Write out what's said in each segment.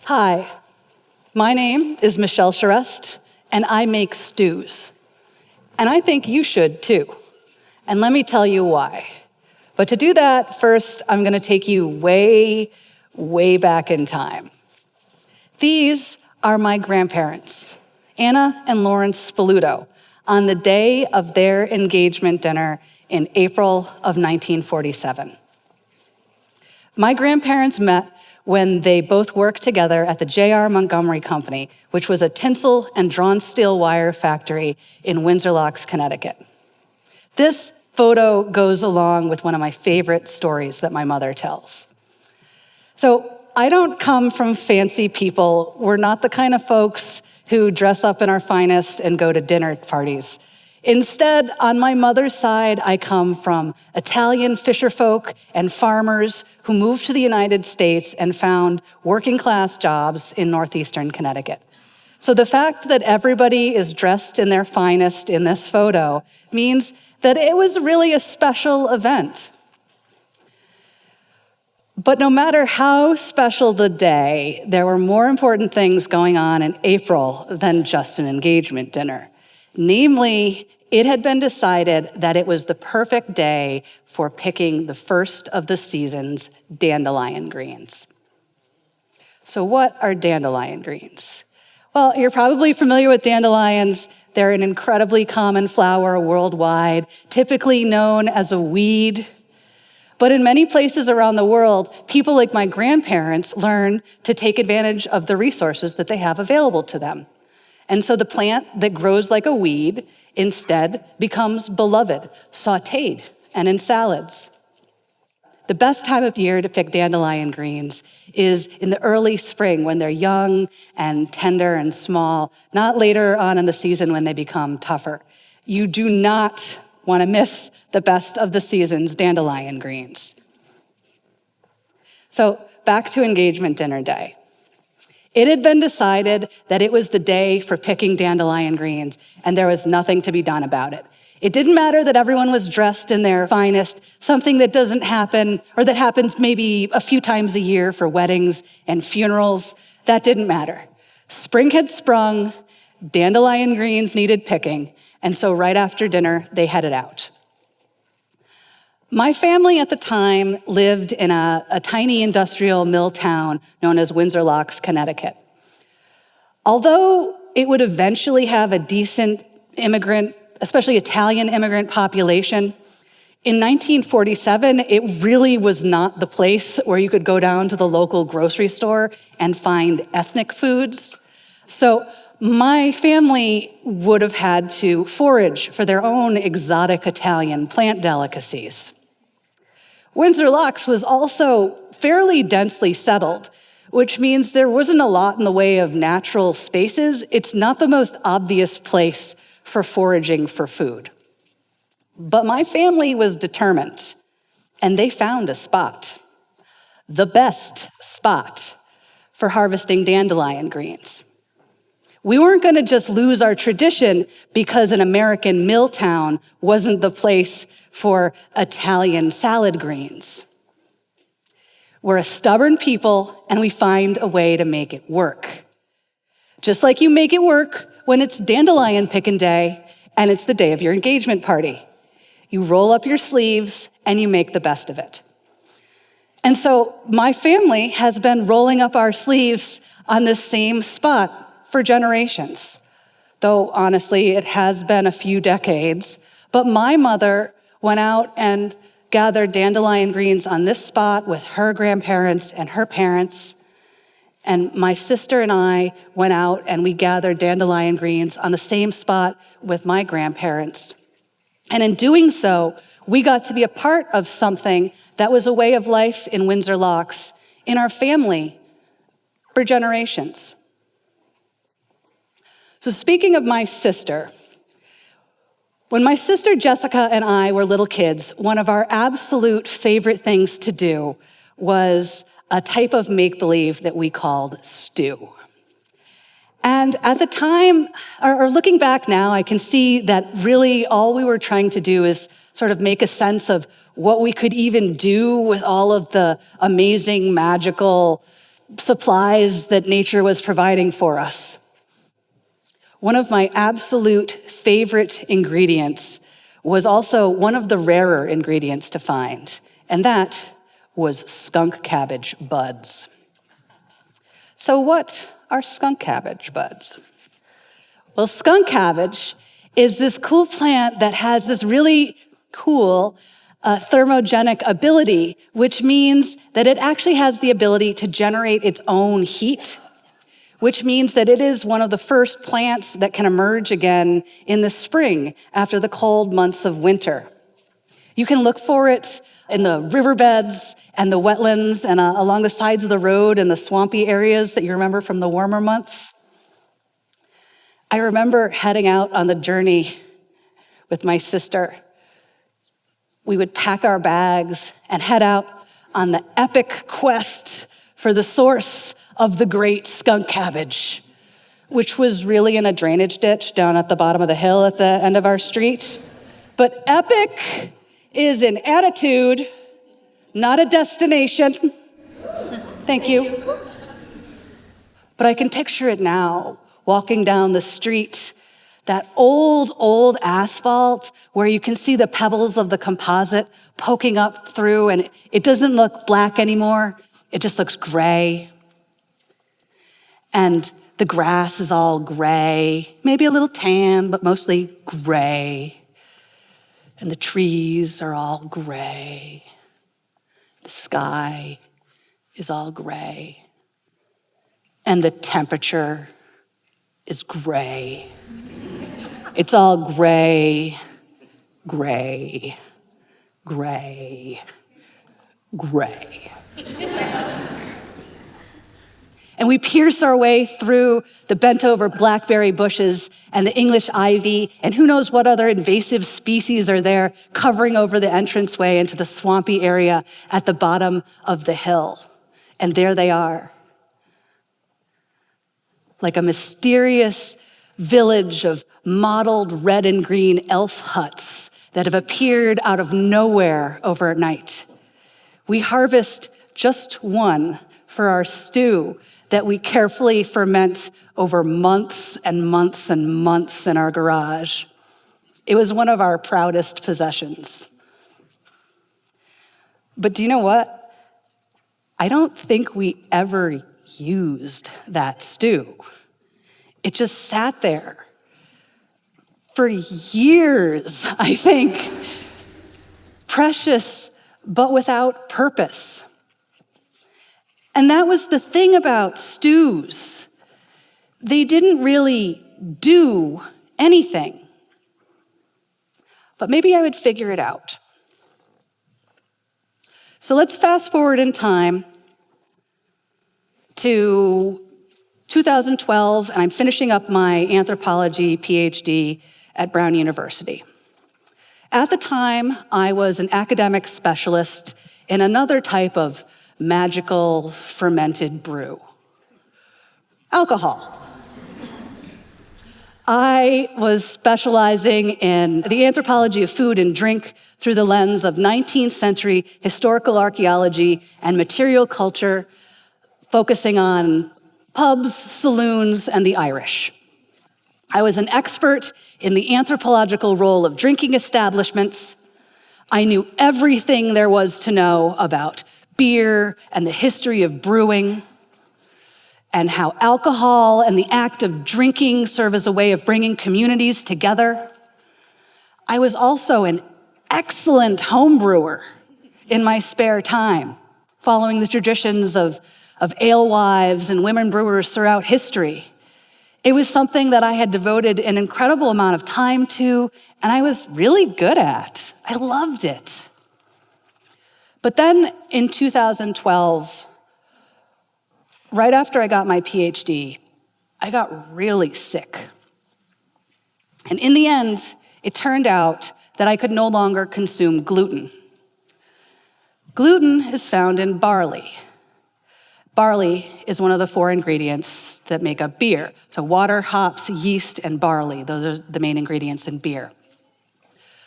Hi, my name is Michelle Charest, and I make stews. And I think you should too. And let me tell you why. But to do that, first, I'm gonna take you way, way back in time. These are my grandparents, Anna and Lawrence Spoluto, on the day of their engagement dinner in April of 1947. My grandparents met when they both worked together at the J.R. Montgomery Company, which was a tinsel and drawn steel wire factory in Windsor Locks, Connecticut. This photo goes along with one of my favorite stories that my mother tells. So I don't come from fancy people. We're not the kind of folks who dress up in our finest and go to dinner parties. Instead, on my mother's side, I come from Italian fisherfolk and farmers who moved to the United States and found working-class jobs in northeastern Connecticut. So the fact that everybody is dressed in their finest in this photo means that it was really a special event. But no matter how special the day, there were more important things going on in April than just an engagement dinner. Namely, it had been decided that it was the perfect day for picking the first of the season's dandelion greens. So what are dandelion greens? Well, you're probably familiar with dandelions. They're an incredibly common flower worldwide, typically known as a weed. But in many places around the world, people like my grandparents learn to take advantage of the resources that they have available to them. And so the plant that grows like a weed instead becomes beloved, sautéed, and in salads. The best time of year to pick dandelion greens is in the early spring when they're young and tender and small, not later on in the season when they become tougher. You do not want to miss the best of the season's dandelion greens. So back to engagement dinner day. It had been decided that it was the day for picking dandelion greens, and there was nothing to be done about it. It didn't matter that everyone was dressed in their finest, something that doesn't happen, or that happens maybe a few times a year for weddings and funerals. That didn't matter. Spring had sprung, dandelion greens needed picking, and so right after dinner, they headed out. My family at the time lived in a tiny industrial mill town known as Windsor Locks, Connecticut. Although it would eventually have a decent immigrant, especially Italian immigrant population, in 1947, it really was not the place where you could go down to the local grocery store and find ethnic foods. So my family would have had to forage for their own exotic Italian plant delicacies. Windsor Locks was also fairly densely settled, which means there wasn't a lot in the way of natural spaces. It's not the most obvious place for foraging for food. But my family was determined, and they found a spot, the best spot for harvesting dandelion greens. We weren't going to just lose our tradition because an American mill town wasn't the place for Italian salad greens. We're a stubborn people, and we find a way to make it work. Just like you make it work when it's dandelion picking day and it's the day of your engagement party. You roll up your sleeves and you make the best of it. And so my family has been rolling up our sleeves on this same spot for generations, though honestly, it has been a few decades. But my mother went out and gathered dandelion greens on this spot with her grandparents and her parents. And my sister and I went out and we gathered dandelion greens on the same spot with my grandparents. And in doing so, we got to be a part of something that was a way of life in Windsor Locks, in our family, for generations. So speaking of my sister, when my sister Jessica and I were little kids, one of our absolute favorite things to do was a type of make-believe that we called stew. And at the time, or looking back now, I can see that really all we were trying to do is sort of make a sense of what we could even do with all of the amazing, magical supplies that nature was providing for us. One of my absolute favorite ingredients was also one of the rarer ingredients to find, and that was skunk cabbage buds. So what are skunk cabbage buds? Well, skunk cabbage is this cool plant that has this really cool thermogenic ability, which means that it actually has the ability to generate its own heat, which means that it is one of the first plants that can emerge again in the spring after the cold months of winter. You can look for it in the riverbeds and the wetlands and along the sides of the road and the swampy areas that you remember from the warmer months. I remember heading out on the journey with my sister. We would pack our bags and head out on the epic quest for the source of the great skunk cabbage, which was really in a drainage ditch down at the bottom of the hill at the end of our street. But epic is an attitude, not a destination. Thank you. But I can picture it now, walking down the street, that old asphalt where you can see the pebbles of the composite poking up through, and it doesn't look black anymore. It just looks gray. And the grass is all gray, maybe a little tan, but mostly gray. And the trees are all gray. The sky is all gray. And the temperature is gray. It's all gray, gray, gray, gray. And we pierce our way through the bent-over blackberry bushes and the English ivy, and who knows what other invasive species are there covering over the entranceway into the swampy area at the bottom of the hill. And there they are, like a mysterious village of mottled red and green elf huts that have appeared out of nowhere overnight. We harvest just one for our stew that we carefully ferment over months and months and months in our garage. It was one of our proudest possessions. But do you know what? I don't think we ever used that stew. It just sat there for years, I think. Precious, but without purpose. And that was the thing about stews. They didn't really do anything. But maybe I would figure it out. So let's fast forward in time to 2012, and I'm finishing up my anthropology PhD at Brown University. At the time, I was an academic specialist in another type of magical fermented brew, alcohol. I was specializing in the anthropology of food and drink through the lens of 19th century historical archaeology and material culture, focusing on pubs, saloons, and the Irish. I was an expert in the anthropological role of drinking establishments. I knew everything there was to know about beer and the history of brewing, and how alcohol and the act of drinking serve as a way of bringing communities together. I was also an excellent home brewer in my spare time, following the traditions of alewives and women brewers throughout history. It was something that I had devoted an incredible amount of time to, and I was really good at. I loved it. But then in 2012, right after I got my PhD, I got really sick. And in the end, it turned out that I could no longer consume gluten. Gluten is found in barley. Barley is one of the 4 ingredients that make up beer. So water, hops, yeast, and barley, those are the main ingredients in beer.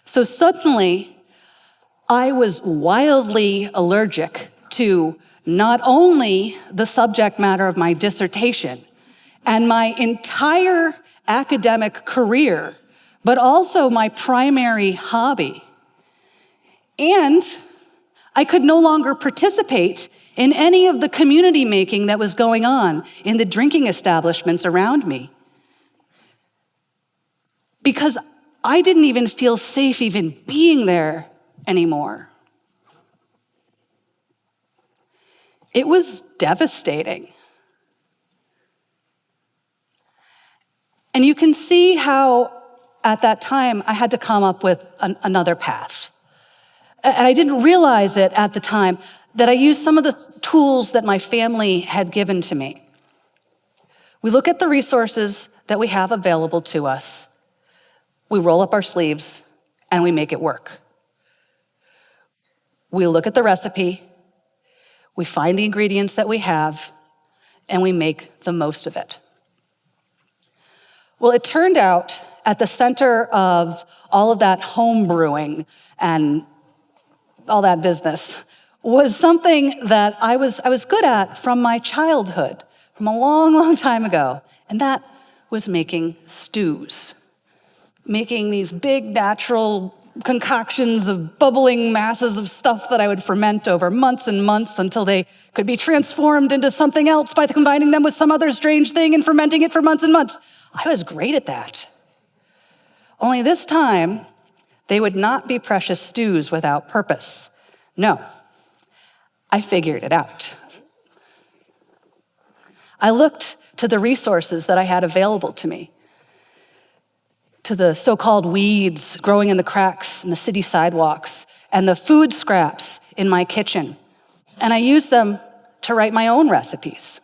So suddenly, I was wildly allergic to not only the subject matter of my dissertation and my entire academic career, but also my primary hobby. And I could no longer participate in any of the community making that was going on in the drinking establishments around me, because I didn't even feel safe even being there anymore. It was devastating. And you can see how at that time I had to come up with another path. And I didn't realize it at the time that I used some of the tools that my family had given to me. We look at the resources that we have available to us. We roll up our sleeves and we make it work. We look at the recipe, we find the ingredients that we have, and we make the most of it. Well, it turned out at the center of all of that home brewing and all that business was something that I was good at from my childhood, from a long, long time ago, and that was making stews. Making these big natural concoctions of bubbling masses of stuff that I would ferment over months and months until they could be transformed into something else by combining them with some other strange thing and fermenting it for months and months. I was great at that. Only this time, they would not be precious stews without purpose. No, I figured it out. I looked to the resources that I had available to me, to the so-called weeds growing in the cracks in the city sidewalks and the food scraps in my kitchen. And I used them to write my own recipes.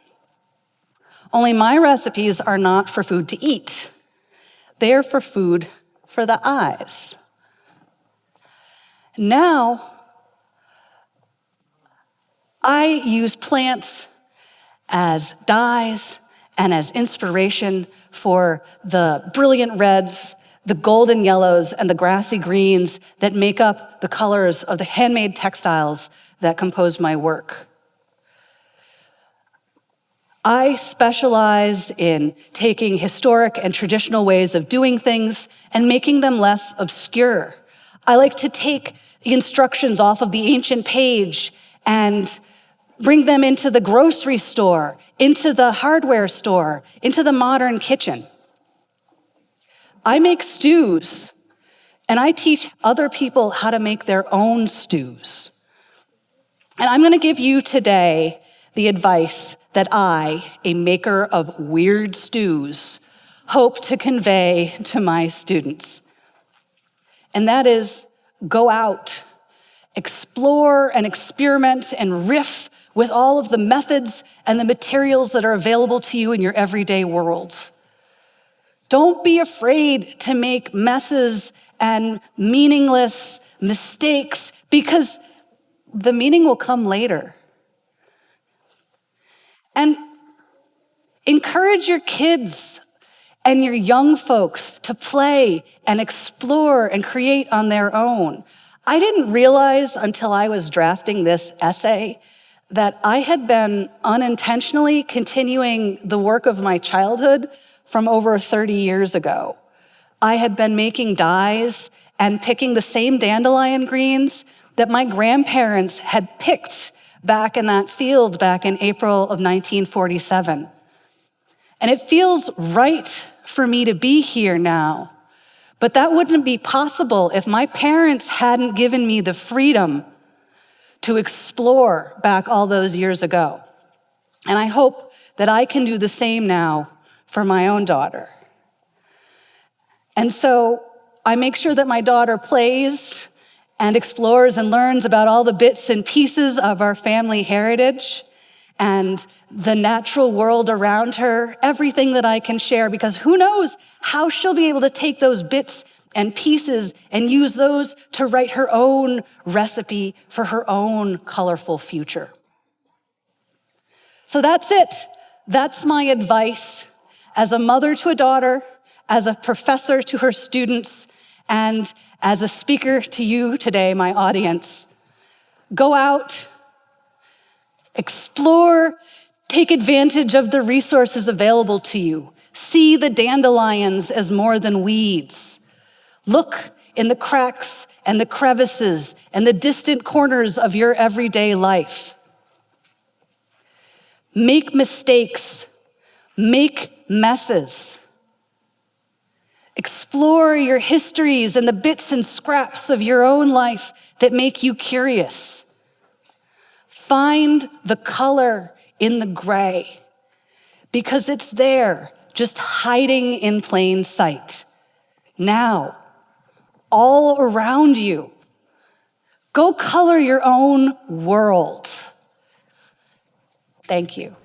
Only my recipes are not for food to eat. They're for food for the eyes. Now, I use plants as dyes and as inspiration for the brilliant reds, the golden yellows, and the grassy greens that make up the colors of the handmade textiles that compose my work. I specialize in taking historic and traditional ways of doing things and making them less obscure. I like to take the instructions off of the ancient page and bring them into the grocery store, into the hardware store, into the modern kitchen. I make stews, and I teach other people how to make their own stews. And I'm going to give you today the advice that I, a maker of weird stews, hope to convey to my students. And that is, go out, explore and experiment and riff with all of the methods and the materials that are available to you in your everyday world. Don't be afraid to make messes and meaningless mistakes, because the meaning will come later. And encourage your kids and your young folks to play and explore and create on their own. I didn't realize until I was drafting this essay that I had been unintentionally continuing the work of my childhood from over 30 years ago. I had been making dyes and picking the same dandelion greens that my grandparents had picked back in that field back in April of 1947. And it feels right for me to be here now, but that wouldn't be possible if my parents hadn't given me the freedom to explore back all those years ago. And I hope that I can do the same now for my own daughter. And so I make sure that my daughter plays and explores and learns about all the bits and pieces of our family heritage and the natural world around her, everything that I can share, because who knows how she'll be able to take those bits and pieces and use those to write her own recipe for her own colorful future. So that's it. That's my advice as a mother to a daughter, as a professor to her students, and as a speaker to you today, my audience. Go out, Explore, take advantage of the resources available to you. See the dandelions as more than weeds. Look in the cracks and the crevices and the distant corners of your everyday life. Make mistakes, make messes. Explore your histories and the bits and scraps of your own life that make you curious. Find the color in the gray, because it's there, just hiding in plain sight. Now, all around you. Go color your own world. Thank you.